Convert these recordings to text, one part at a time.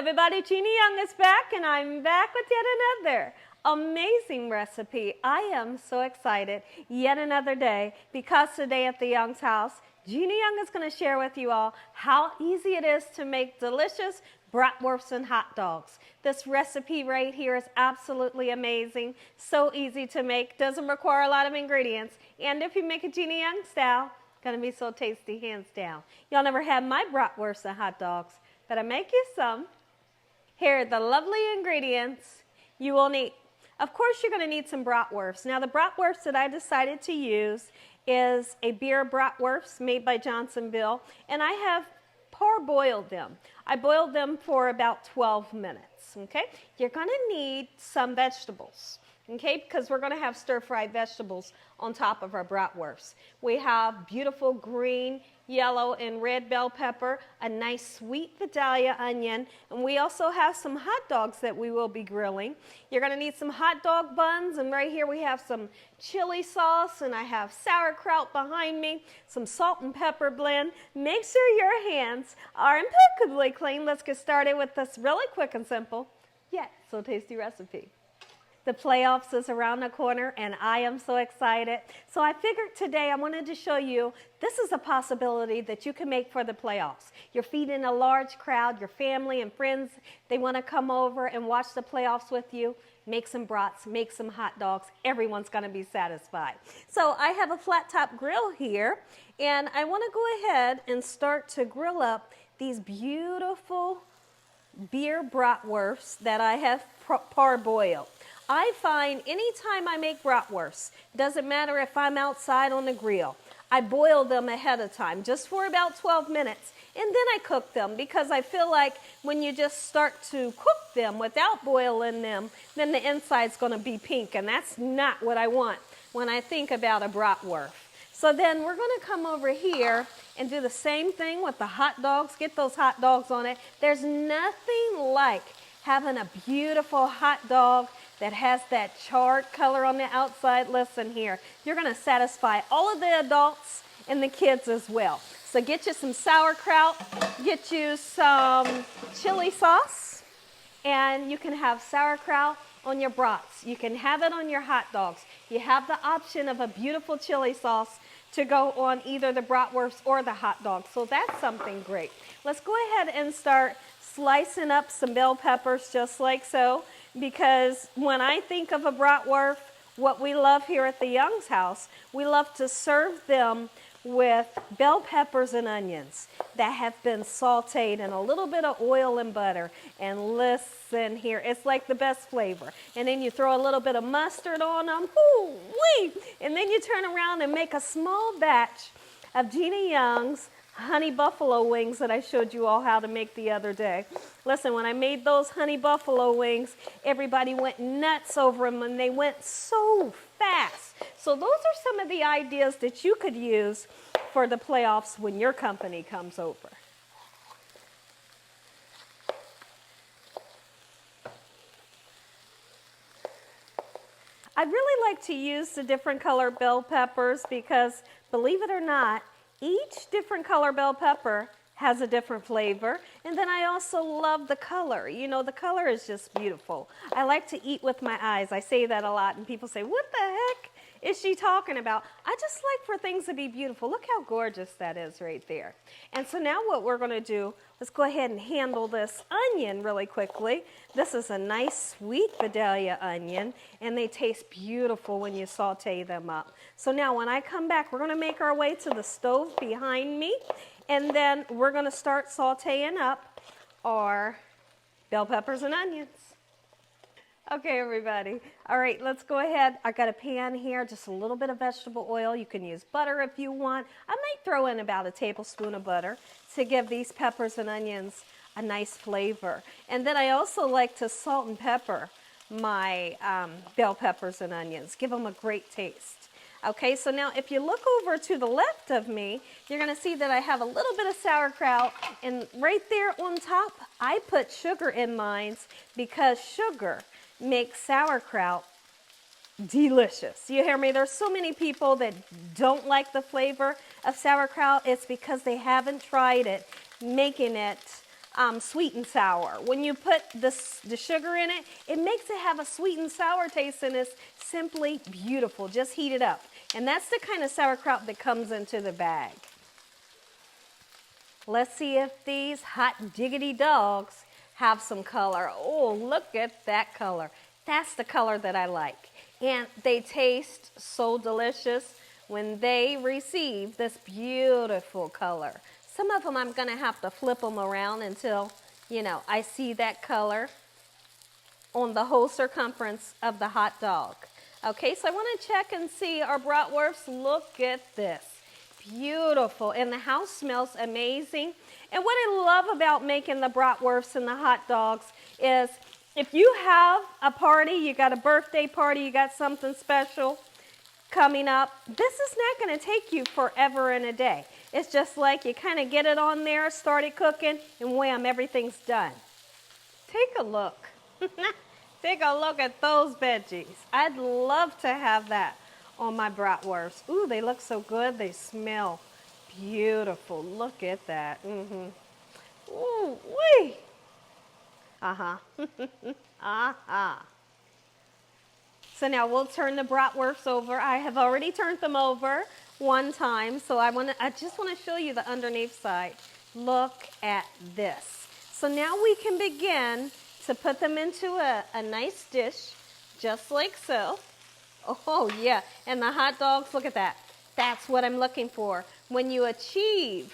everybody, Gina Young is back, and I'm back with yet another amazing recipe. I am so excited, yet another day, because today at the Young's house, Gina Young is going to share with you all how easy it is to make delicious bratwurst and hot dogs. This recipe right here is absolutely amazing, so easy to make, doesn't require a lot of ingredients, and if you make it Gina Young style, gonna be so tasty, hands down. Y'all never had my bratwurst and hot dogs, but I make you some. Here are the lovely ingredients you will need. Of course, you're gonna need some bratwurst. Now, the bratwurst that I decided to use is a beer bratwurst made by Johnsonville, and I have parboiled them. I boiled them for about 12 minutes, okay? You're gonna need some vegetables. Okay, because we're going to have stir-fried vegetables on top of our bratwurst. We have beautiful green, yellow, and red bell pepper, a nice sweet Vidalia onion, and we also have some hot dogs that we will be grilling. You're going to need some hot dog buns, and right here we have some chili sauce, and I have sauerkraut behind me, some salt and pepper blend. Make sure your hands are impeccably clean. Let's get started with this really quick and simple, yet so tasty recipe. The playoffs is around the corner, and I am so excited. So I figured today I wanted to show you this is a possibility that you can make for the playoffs. You're feeding a large crowd, your family and friends, they want to come over and watch the playoffs with you. Make some brats, make some hot dogs. Everyone's going to be satisfied. So I have a flat top grill here, and I want to go ahead and start to grill up these beautiful beer bratwursts that I have parboiled. I find anytime I make bratwurst, doesn't matter if I'm outside on the grill, I boil them ahead of time, just for about 12 minutes, and then I cook them, because I feel like when you just start to cook them without boiling them, then the inside's going to be pink, and that's not what I want when I think about a bratwurst. So then we're going to come over here and do the same thing with the hot dogs, get those hot dogs on it. There's nothing like having a beautiful hot dog that has that charred color on the outside. Listen here, you're going to satisfy all of the adults and the kids as well. So get you some sauerkraut, get you some chili sauce, and you can have sauerkraut on your brats. You can have it on your hot dogs. You have the option of a beautiful chili sauce to go on either the bratwurst or the hot dog. So that's something great. Let's go ahead and start slicing up some bell peppers just like so, because when I think of a bratwurst, what we love here at the Young's house, we love to serve them with bell peppers and onions that have been sauteed in a little bit of oil and butter. And listen here, it's like the best flavor. And then you throw a little bit of mustard on them, woo-wee! And then you turn around and make a small batch of Gina Young's honey buffalo wings that I showed you all how to make the other day. Listen, when I made those honey buffalo wings, everybody went nuts over them, and they went so fast. So those are some of the ideas that you could use for the playoffs when your company comes over. I really like to use the different color bell peppers because, believe it or not, each different color bell pepper has a different flavor. And then I also love the color. You know, the color is just beautiful. I like to eat with my eyes. I say that a lot, and people say, what the heck is she talking about? I just like for things to be beautiful. Look how gorgeous that is right there. And so now what we're going to do, let's go ahead and handle this onion really quickly. This is a nice sweet Vidalia onion, and they taste beautiful when you saute them up. So now when I come back, we're going to make our way to the stove behind me, and then we're going to start sauteing up our bell peppers and onions. Okay, everybody. All right, let's go ahead. I got a pan here, just a little bit of vegetable oil. You can use butter if you want. I might throw in about a tablespoon of butter to give these peppers and onions a nice flavor. And then I also like to salt and pepper my bell peppers and onions. Give them a great taste. Okay, so now if you look over to the left of me, you're going to see that I have a little bit of sauerkraut, and right there on top, I put sugar in mine because sugar makes sauerkraut delicious. You hear me? There's so many people that don't like the flavor of sauerkraut. It's because they haven't tried it, making it sweet and sour. When you put the sugar in it, it makes it have a sweet and sour taste, and it's simply beautiful. Just heat it up. And that's the kind of sauerkraut that comes into the bag. Let's see if these hot diggity dogs have some color. Oh, look at that color. That's the color that I like. And they taste so delicious when they receive this beautiful color. Some of them I'm going to have to flip them around until, I see that color on the whole circumference of the hot dog. Okay, so I want to check and see our bratwurst. Look at this. Beautiful. And the house smells amazing. And what I love about making the bratwurst and the hot dogs is if you have a party, you got a birthday party, you got something special coming up, this is not going to take you forever and a day. It's just like you kind of get it on there, start it cooking, and wham, everything's done. Take a look. Take a look at those veggies. I'd love to have that on my bratwurst. Ooh, they look so good. They smell beautiful. Look at that. Ooh, wee. So now we'll turn the bratwurst over. I have already turned them over one time, so I just want to show you the underneath side. Look at this. So now we can begin to put them into a nice dish, just like so. Oh yeah, and the hot dogs, look at that. That's what I'm looking for. When you achieve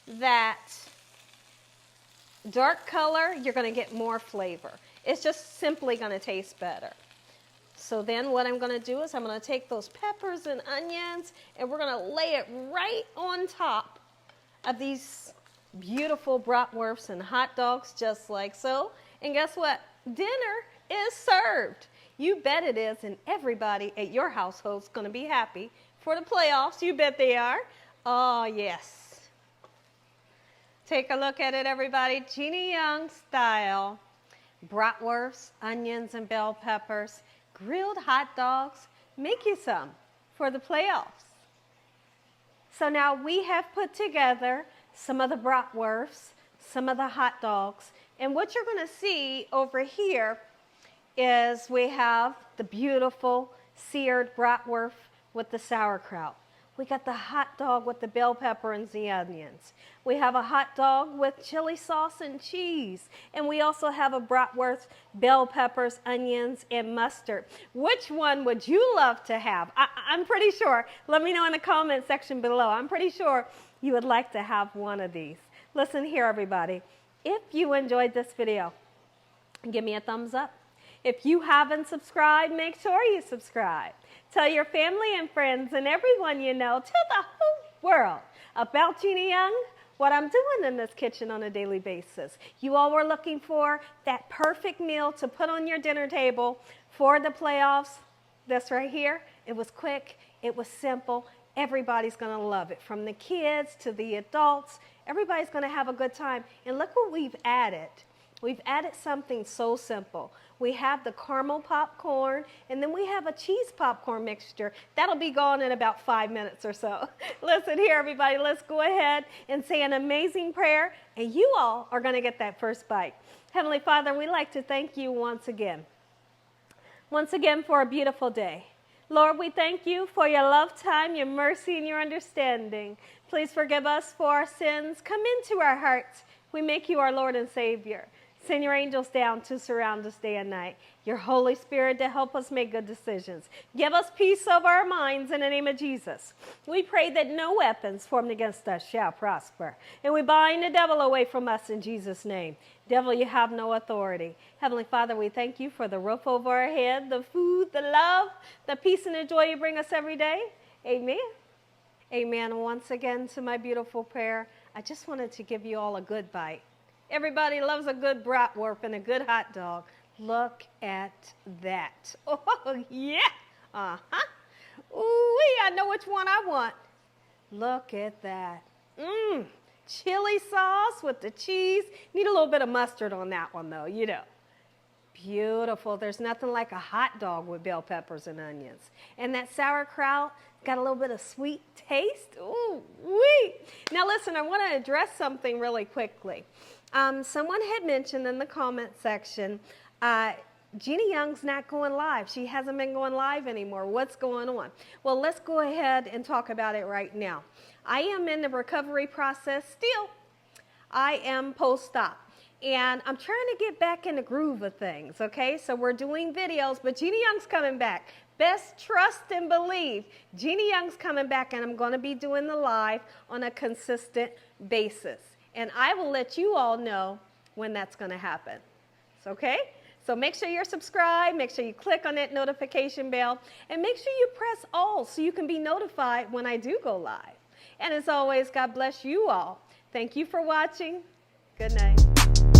that dark color, you're going to get more flavor. It's just simply going to taste better. So then what I'm going to do is I'm going to take those peppers and onions and we're going to lay it right on top of these beautiful bratwursts and hot dogs, just like so. And guess what? Dinner is served. You bet it is, and everybody at your household is going to be happy for the playoffs. You bet they are. Oh, yes. Take a look at it, everybody. Gina Young style. Bratwurst, onions and bell peppers, grilled hot dogs. Make you some for the playoffs. So now we have put together some of the bratwursts, some of the hot dogs, and what you're going to see over here is we have the beautiful seared bratwurst with the sauerkraut. We got the hot dog with the bell pepper and the onions. We have a hot dog with chili sauce and cheese. And we also have a bratwurst, bell peppers, onions, and mustard. Which one would you love to have? I'm pretty sure. Let me know in the comment section below. I'm pretty sure you would like to have one of these. Listen here, everybody. If you enjoyed this video, give me a thumbs up. If you haven't subscribed, make sure you subscribe. Tell your family and friends and everyone you know, to the whole world, about Gina Young, what I'm doing in this kitchen on a daily basis. You all were looking for that perfect meal to put on your dinner table for the playoffs. This right here, it was quick, it was simple. Everybody's going to love it, from the kids to the adults. Everybody's going to have a good time. And look what we've added. We've added something so simple. We have the caramel popcorn, and then we have a cheese popcorn mixture. That'll be gone in about 5 minutes or so. Listen here, everybody. Let's go ahead and say an amazing prayer, and you all are going to get that first bite. Heavenly Father, we'd like to thank you once again for a beautiful day. Lord, we thank you for your love time, your mercy, and your understanding. Please forgive us for our sins. Come into our hearts. We make you our Lord and Savior. Send your angels down to surround us day and night. Your Holy Spirit to help us make good decisions. Give us peace over our minds in the name of Jesus. We pray that no weapons formed against us shall prosper. And we bind the devil away from us in Jesus' name. Devil, you have no authority. Heavenly Father, we thank you for the roof over our head, the food, the love, the peace and the joy you bring us every day. Amen. Amen. Once again, to my beautiful prayer, I just wanted to give you all a good bite. Everybody loves a good bratwurst and a good hot dog. Look at that. Oh, yeah. Uh-huh. Ooh, I know which one I want. Look at that. Chili sauce with the cheese. Need a little bit of mustard on that one, though, you know. Beautiful. There's nothing like a hot dog with bell peppers and onions. And that sauerkraut got a little bit of sweet taste. Ooh, wee. Now listen, I want to address something really quickly. Someone had mentioned in the comment section, Gina Young's not going live. She hasn't been going live anymore. What's going on? Well, let's go ahead and talk about it right now. I am in the recovery process still. I am post-op. And I'm trying to get back in the groove of things, okay? So we're doing videos, but Gina Young's coming back. Best trust and believe. Gina Young's coming back, and I'm going to be doing the live on a consistent basis. And I will let you all know when that's going to happen. Okay? So make sure you're subscribed, make sure you click on that notification bell, and make sure you press all so you can be notified when I do go live. And as always, God bless you all. Thank you for watching. Good night.